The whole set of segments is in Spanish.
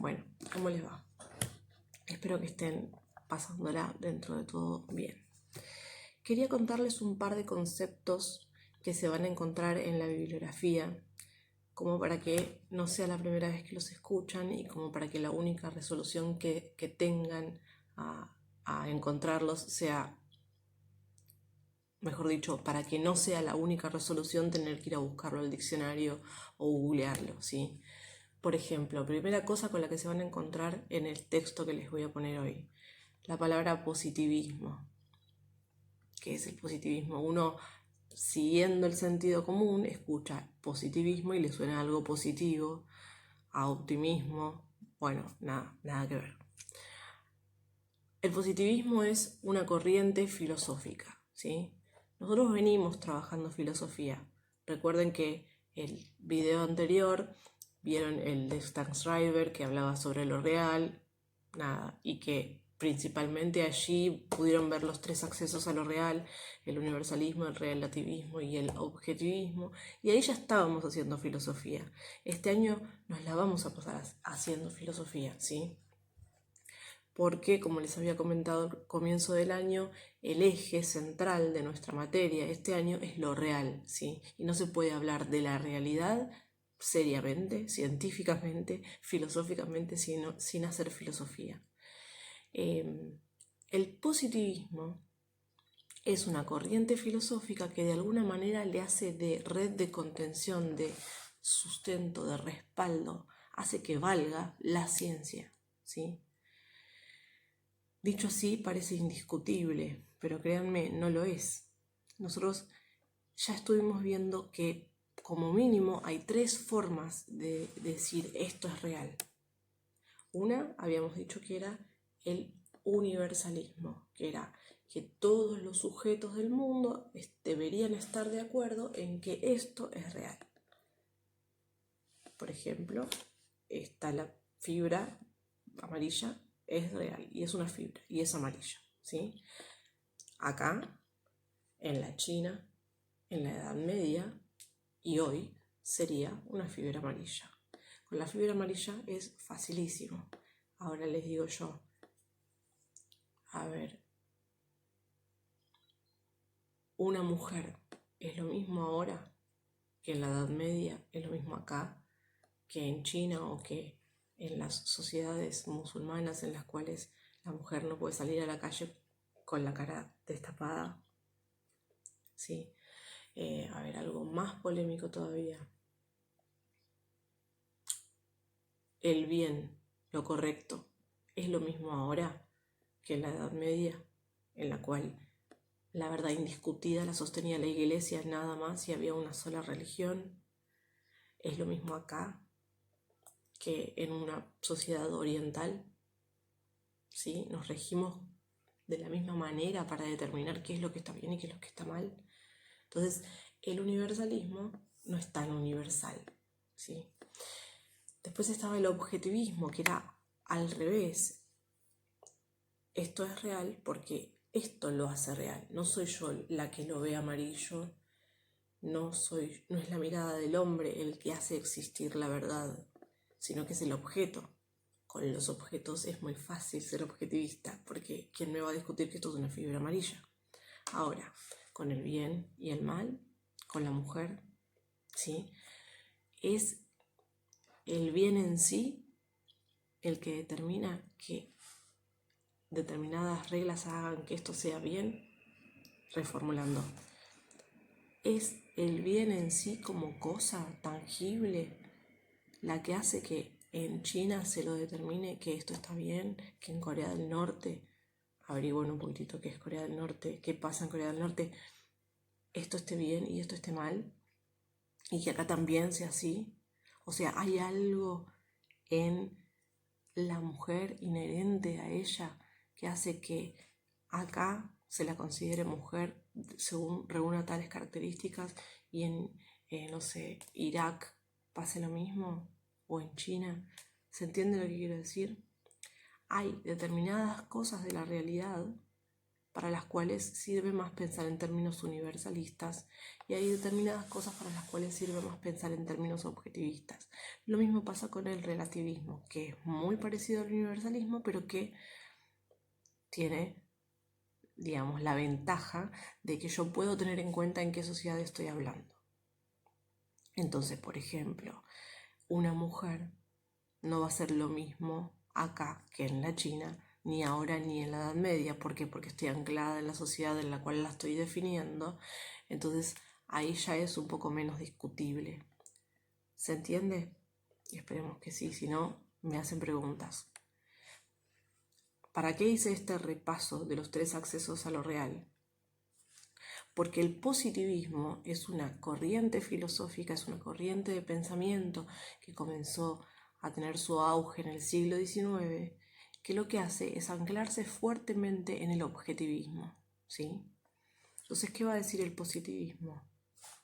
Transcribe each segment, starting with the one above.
Bueno, ¿cómo les va? Espero que estén pasándola dentro de todo bien. Quería contarles un par de conceptos que se van a encontrar en la bibliografía, como para que no sea la primera vez que los escuchan y como para que la única resolución que tengan a encontrarlos sea, mejor dicho, para que no sea la única resolución tener que ir a buscarlo al diccionario o googlearlo, ¿sí? Por ejemplo, primera cosa con la que se van a encontrar en el texto que les voy a poner hoy, la palabra positivismo. ¿Qué es el positivismo? Uno, siguiendo el sentido común, escucha positivismo y le suena algo positivo, a optimismo. Bueno, nada que ver. El positivismo es una corriente filosófica, ¿sí? Nosotros venimos trabajando filosofía. Recuerden que el video anterior vieron el de Stan Schreiber que hablaba sobre lo real, y que principalmente allí pudieron ver los tres accesos a lo real, el universalismo, el relativismo y el objetivismo, y ahí ya estábamos haciendo filosofía. Este año nos la vamos a pasar haciendo filosofía, ¿sí? Porque, como les había comentado al comienzo del año, el eje central de nuestra materia este año es lo real, ¿sí? Y no se puede hablar de la realidad seriamente, científicamente, filosóficamente, sin hacer filosofía. El positivismo es una corriente filosófica que de alguna manera le hace de red de contención, de sustento, de respaldo, hace que valga la ciencia, ¿sí? Dicho así, parece indiscutible, pero créanme, no lo es. Nosotros ya estuvimos viendo que como mínimo hay tres formas de decir esto es real. Una, habíamos dicho que era el universalismo, que era que todos los sujetos del mundo deberían estar de acuerdo en que esto es real. Por ejemplo, está la fibra amarilla, es real y es una fibra y es amarilla, ¿sí? Acá, en la China, en la Edad Media y hoy sería una fibra amarilla. Con la fibra amarilla es facilísimo. Ahora les digo yo, a ver, una mujer es lo mismo ahora que en la Edad Media, es lo mismo acá que en China o que en las sociedades musulmanas en las cuales la mujer no puede salir a la calle con la cara destapada. ¿Sí? A ver, algo más polémico todavía. El bien, lo correcto, es lo mismo ahora que en la Edad Media, en la cual la verdad indiscutida la sostenía la Iglesia nada más y había una sola religión. Es lo mismo acá que en una sociedad oriental, ¿sí? Nos regimos de la misma manera para determinar qué es lo que está bien y qué es lo que está mal. Entonces, el universalismo no es tan universal, ¿sí? Después estaba el objetivismo, que era al revés. Esto es real porque esto lo hace real. No soy yo la que lo ve amarillo, no es la mirada del hombre el que hace existir la verdad, sino que es el objeto. Con los objetos es muy fácil ser objetivista, porque ¿quién me va a discutir que esto es una fibra amarilla? Ahora, con el bien y el mal, con la mujer, ¿sí? Es el bien en sí el que determina que determinadas reglas hagan que esto sea bien, reformulando. Es el bien en sí como cosa tangible la que hace que en China se lo determine que esto está bien, que en Corea del Norte, averigüen un poquitito qué es Corea del Norte, qué pasa en Corea del Norte, esto esté bien y esto esté mal, y que acá también sea así. O sea, hay algo en la mujer inherente a ella que hace que acá se la considere mujer según reúna tales características y no sé, Irak pase lo mismo o en China. ¿Se entiende lo que quiero decir? Hay determinadas cosas de la realidad para las cuales sirve más pensar en términos universalistas y hay determinadas cosas para las cuales sirve más pensar en términos objetivistas. Lo mismo pasa con el relativismo, que es muy parecido al universalismo, pero que tiene, digamos, la ventaja de que yo puedo tener en cuenta en qué sociedad estoy hablando. Entonces, por ejemplo, una mujer no va a ser lo mismo acá que en la China, ni ahora ni en la Edad Media. ¿Por qué? Porque estoy anclada en la sociedad en la cual la estoy definiendo. Entonces ahí ya es un poco menos discutible. ¿Se entiende? Esperemos que sí, si no, me hacen preguntas. ¿Para qué hice este repaso de los 3 accesos a lo real? Porque el positivismo es una corriente filosófica, es una corriente de pensamiento que comenzó a tener su auge en el siglo XIX, que lo que hace es anclarse fuertemente en el objetivismo, ¿sí? Entonces, ¿qué va a decir el positivismo?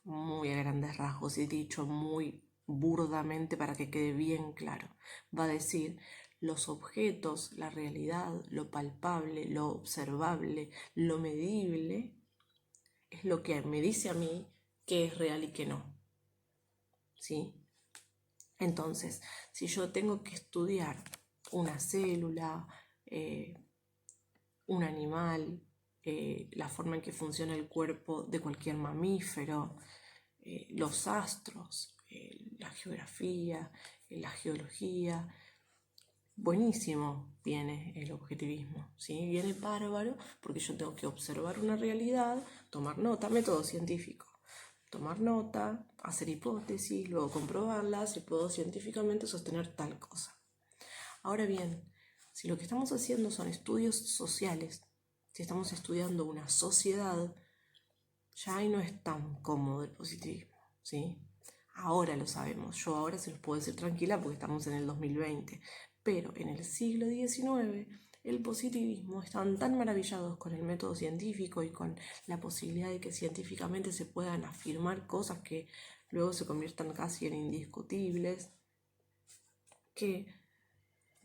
Muy a grandes rasgos y dicho muy burdamente para que quede bien claro. Va a decir los objetos, la realidad, lo palpable, lo observable, lo medible, es lo que me dice a mí qué es real y qué no. ¿Sí? Entonces, si yo tengo que estudiar una célula, un animal, la forma en que funciona el cuerpo de cualquier mamífero, los astros, la geografía, la geología, buenísimo viene el objetivismo, ¿sí? Viene bárbaro porque yo tengo que observar una realidad, tomar nota, método científico, tomar nota, hacer hipótesis, luego comprobarlas y puedo científicamente sostener tal cosa. Ahora bien, si lo que estamos haciendo son estudios sociales, si estamos estudiando una sociedad, ya ahí no es tan cómodo el positivismo, ¿sí? Ahora lo sabemos, yo ahora se los puedo decir tranquila porque estamos en el 2020, pero en el siglo XIX el positivismo estaban tan maravillados con el método científico y con la posibilidad de que científicamente se puedan afirmar cosas que luego se conviertan casi en indiscutibles, que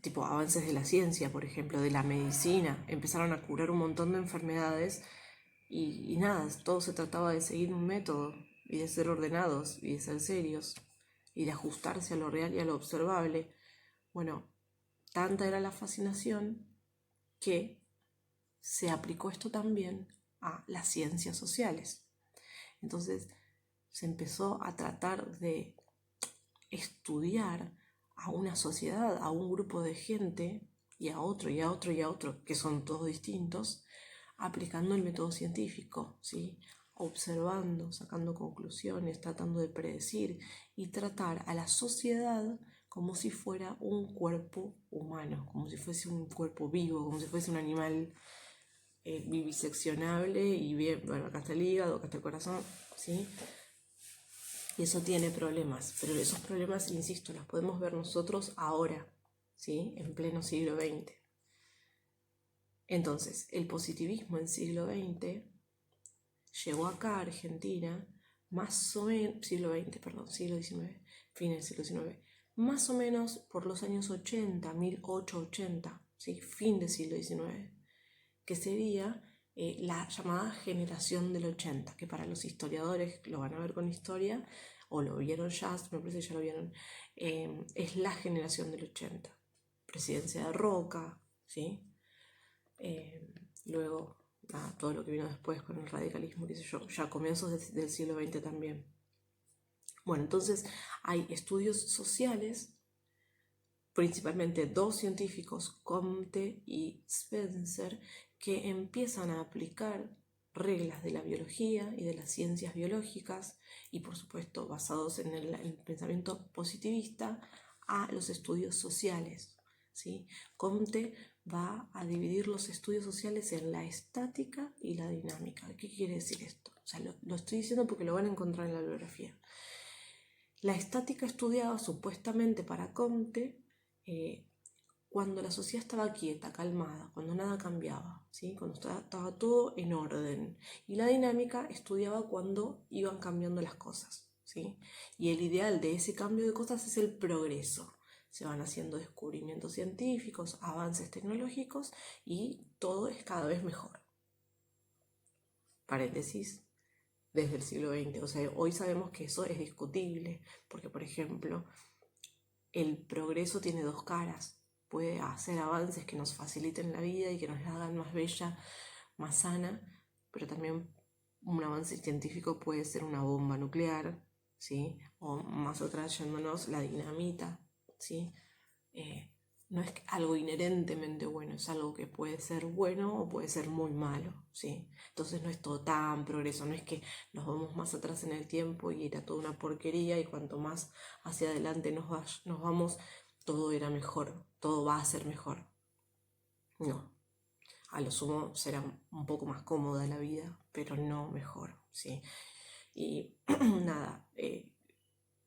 tipo avances de la ciencia, por ejemplo, de la medicina, empezaron a curar un montón de enfermedades y nada, todo se trataba de seguir un método y de ser ordenados y de ser serios y de ajustarse a lo real y a lo observable. Bueno, tanta era la fascinación que se aplicó esto también a las ciencias sociales. Entonces se empezó a tratar de estudiar a una sociedad, a un grupo de gente y a otro y a otro y a otro, que son todos distintos, aplicando el método científico, ¿sí? Observando, sacando conclusiones, tratando de predecir y tratar a la sociedad como si fuera un cuerpo humano, como si fuese un cuerpo vivo, como si fuese un animal viviseccionable y bien, bueno, acá está el hígado, acá está el corazón, ¿sí? Y eso tiene problemas, pero esos problemas, insisto, los podemos ver nosotros ahora, ¿sí? En pleno siglo XX. Entonces, el positivismo en siglo XX llegó acá a Argentina, más o menos, siglo XIX, fin del siglo XIX, más o menos por los años 80, 1880, ¿sí? Fin del siglo XIX, que sería la llamada generación del 80, que para los historiadores lo van a ver con historia, o lo vieron ya, me parece que ya lo vieron, es la generación del 80. Presidencia de Roca, ¿sí? Luego, nada, todo lo que vino después con el radicalismo, qué sé yo, ya comienzos del siglo XX también. Bueno, entonces hay estudios sociales, principalmente 2 científicos, Comte y Spencer, que empiezan a aplicar reglas de la biología y de las ciencias biológicas y por supuesto basados en el pensamiento positivista a los estudios sociales, ¿sí? Comte va a dividir los estudios sociales en la estática y la dinámica. ¿Qué quiere decir esto? O sea, lo estoy diciendo porque lo van a encontrar en la bibliografía. La estática estudiaba supuestamente para Comte cuando la sociedad estaba quieta, calmada, cuando nada cambiaba, ¿sí? Cuando estaba todo en orden. Y la dinámica estudiaba cuando iban cambiando las cosas, ¿sí? Y el ideal de ese cambio de cosas es el progreso. Se van haciendo descubrimientos científicos, avances tecnológicos y todo es cada vez mejor. paréntesis, desde el siglo XX. O sea, hoy sabemos que eso es discutible, porque por ejemplo, el progreso tiene dos caras. Puede hacer avances que nos faciliten la vida y que nos la hagan más bella, más sana, pero también un avance científico puede ser una bomba nuclear, ¿sí? O más atrás yéndonos, la dinamita, ¿sí? No es algo inherentemente bueno, es algo que puede ser bueno o puede ser muy malo, ¿sí? Entonces no es todo tan progreso, no es que nos vamos más atrás en el tiempo y era toda una porquería y cuanto más hacia adelante nos vamos, todo era mejor, todo va a ser mejor. No, a lo sumo será un poco más cómoda la vida, pero no mejor, ¿sí? Y nada,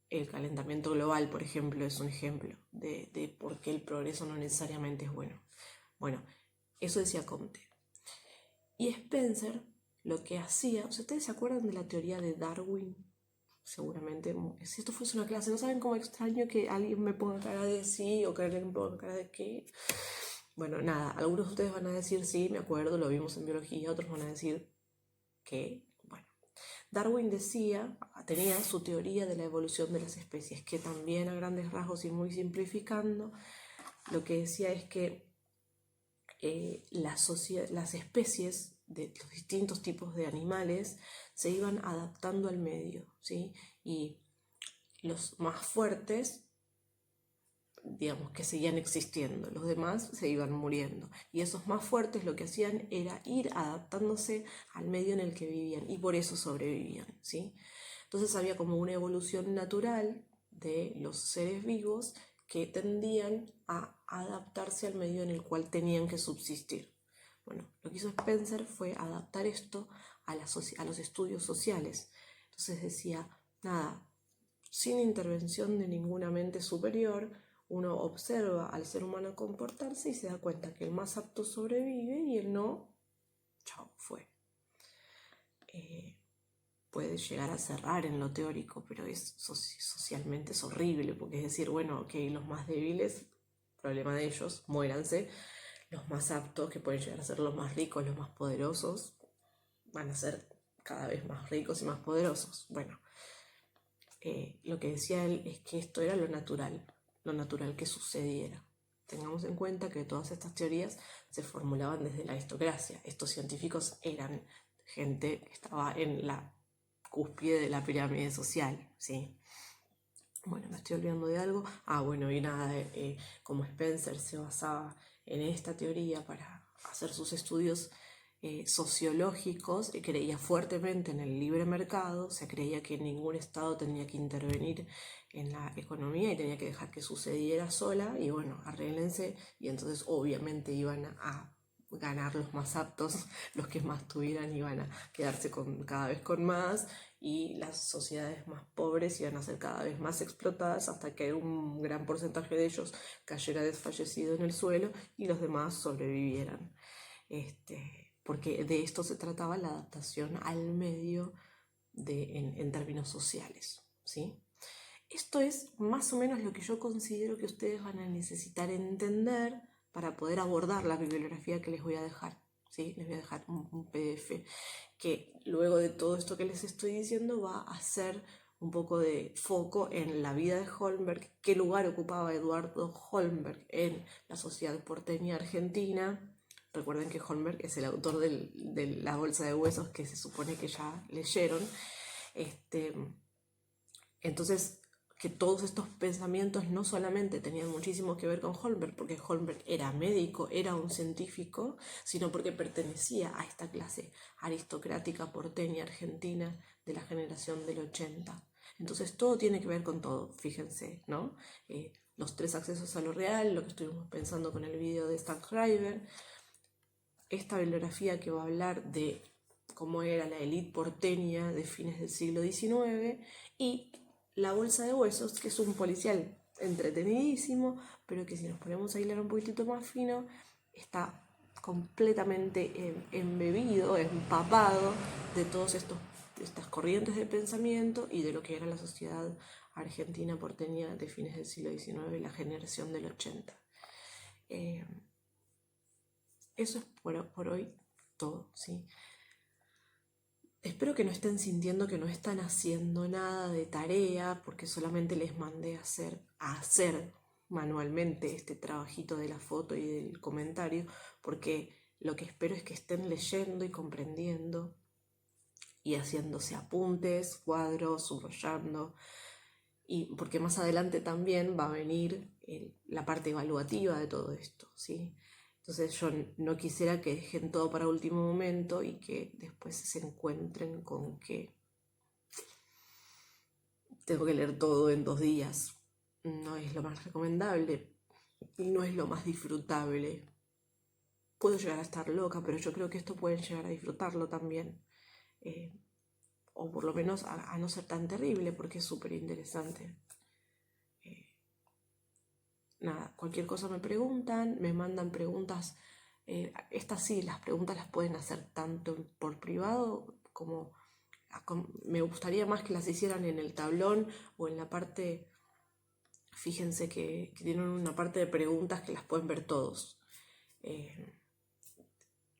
el calentamiento global, por ejemplo, es un ejemplo de por qué el progreso no necesariamente es bueno. Bueno, eso decía Comte. Y Spencer lo que hacía, o sea, ¿ustedes se acuerdan de la teoría de Darwin? Seguramente, si esto fuese una clase, ¿no saben cómo extraño que alguien me ponga cara de sí o que alguien me ponga cara de qué? Bueno, nada, algunos de ustedes van a decir sí, me acuerdo, lo vimos en biología, otros van a decir que, bueno, Darwin tenía su teoría de la evolución de las especies, que también a grandes rasgos y muy simplificando, lo que decía es que las especies de los distintos tipos de animales se iban adaptando al medio, ¿sí? Y los más fuertes, digamos, que seguían existiendo, los demás se iban muriendo. Y esos más fuertes lo que hacían era ir adaptándose al medio en el que vivían y por eso sobrevivían, ¿sí? Entonces había como una evolución natural de los seres vivos que tendían a adaptarse al medio en el cual tenían que subsistir. Bueno, lo que hizo Spencer fue adaptar esto a los estudios sociales. Entonces decía, nada, sin intervención de ninguna mente superior, uno observa al ser humano comportarse y se da cuenta que el más apto sobrevive y el no, chao, fue. Puede llegar a cerrar en lo teórico, pero socialmente es horrible, porque es decir, bueno, ok, los más débiles, problema de ellos, muéranse, los más aptos, que pueden llegar a ser los más ricos, los más poderosos, van a ser cada vez más ricos y más poderosos. Bueno, lo que decía él es que esto era lo natural que sucediera. Tengamos en cuenta que todas estas teorías se formulaban desde la aristocracia. Estos científicos eran gente que estaba en la cúspide de la pirámide social, ¿sí? Bueno, me estoy olvidando de algo. Bueno, y nada, como Spencer se basaba en esta teoría para hacer sus estudios sociológicos, creía fuertemente en el libre mercado, se creía que ningún Estado tenía que intervenir en la economía y tenía que dejar que sucediera sola, y bueno, arréglense, y entonces obviamente iban a ganar los más aptos, los que más tuvieran iban a quedarse cada vez con más, y las sociedades más pobres iban a ser cada vez más explotadas hasta que un gran porcentaje de ellos cayera desfallecido en el suelo y los demás sobrevivieran. Porque de esto se trataba la adaptación al medio en términos sociales, ¿sí? Esto es más o menos lo que yo considero que ustedes van a necesitar entender para poder abordar la bibliografía que les voy a dejar, ¿sí? Les voy a dejar un PDF que luego de todo esto que les estoy diciendo va a hacer un poco de foco en la vida de Holmberg, qué lugar ocupaba Eduardo Holmberg en la sociedad porteña argentina. Recuerden que Holmberg es el autor de La bolsa de huesos que se supone que ya leyeron. Entonces, que todos estos pensamientos no solamente tenían muchísimo que ver con Holmberg, porque Holmberg era médico, era un científico, sino porque pertenecía a esta clase aristocrática porteña argentina de la generación del 80. Entonces todo tiene que ver con todo, fíjense, ¿no? Los tres accesos a lo real, lo que estuvimos pensando con el video de Stan Schreiber, esta bibliografía que va a hablar de cómo era la élite porteña de fines del siglo XIX, y La bolsa de huesos, que es un policial entretenidísimo, pero que si nos ponemos a hilar un poquitito más fino, está completamente embebido, empapado de todas estas corrientes de pensamiento y de lo que era la sociedad argentina porteña de fines del siglo XIX, la generación del 80. Eso es por hoy todo, ¿sí? Espero que no estén sintiendo que no están haciendo nada de tarea porque solamente les mandé a hacer manualmente este trabajito de la foto y del comentario, porque lo que espero es que estén leyendo y comprendiendo y haciéndose apuntes, cuadros, subrayando, y porque más adelante también va a venir la parte evaluativa de todo esto, ¿sí? Entonces yo no quisiera que dejen todo para último momento y que después se encuentren con que tengo que leer todo en 2 días. No es lo más recomendable y no es lo más disfrutable. Puedo llegar a estar loca, pero yo creo que esto pueden llegar a disfrutarlo también. Eh, o por lo menos a no ser tan terrible, porque es súper interesante. Nada, cualquier cosa me preguntan, me mandan preguntas. Estas sí, las preguntas las pueden hacer tanto por privado como me gustaría más que las hicieran en el tablón o en la parte. Fíjense que tienen una parte de preguntas que las pueden ver todos.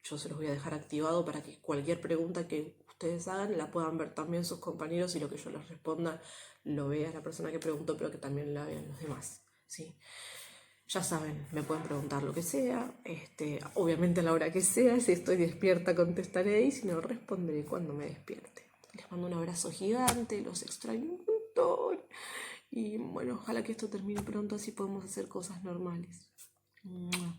Yo se los voy a dejar activado para que cualquier pregunta que ustedes hagan la puedan ver también sus compañeros y lo que yo les responda lo vea la persona que preguntó, pero que también la vean los demás. ¿Sí? Ya saben, me pueden preguntar lo que sea, obviamente a la hora que sea, si estoy despierta contestaré y si no responderé cuando me despierte. Les mando un abrazo gigante, los extraño un montón y bueno, ojalá que esto termine pronto así podemos hacer cosas normales. ¡Mua!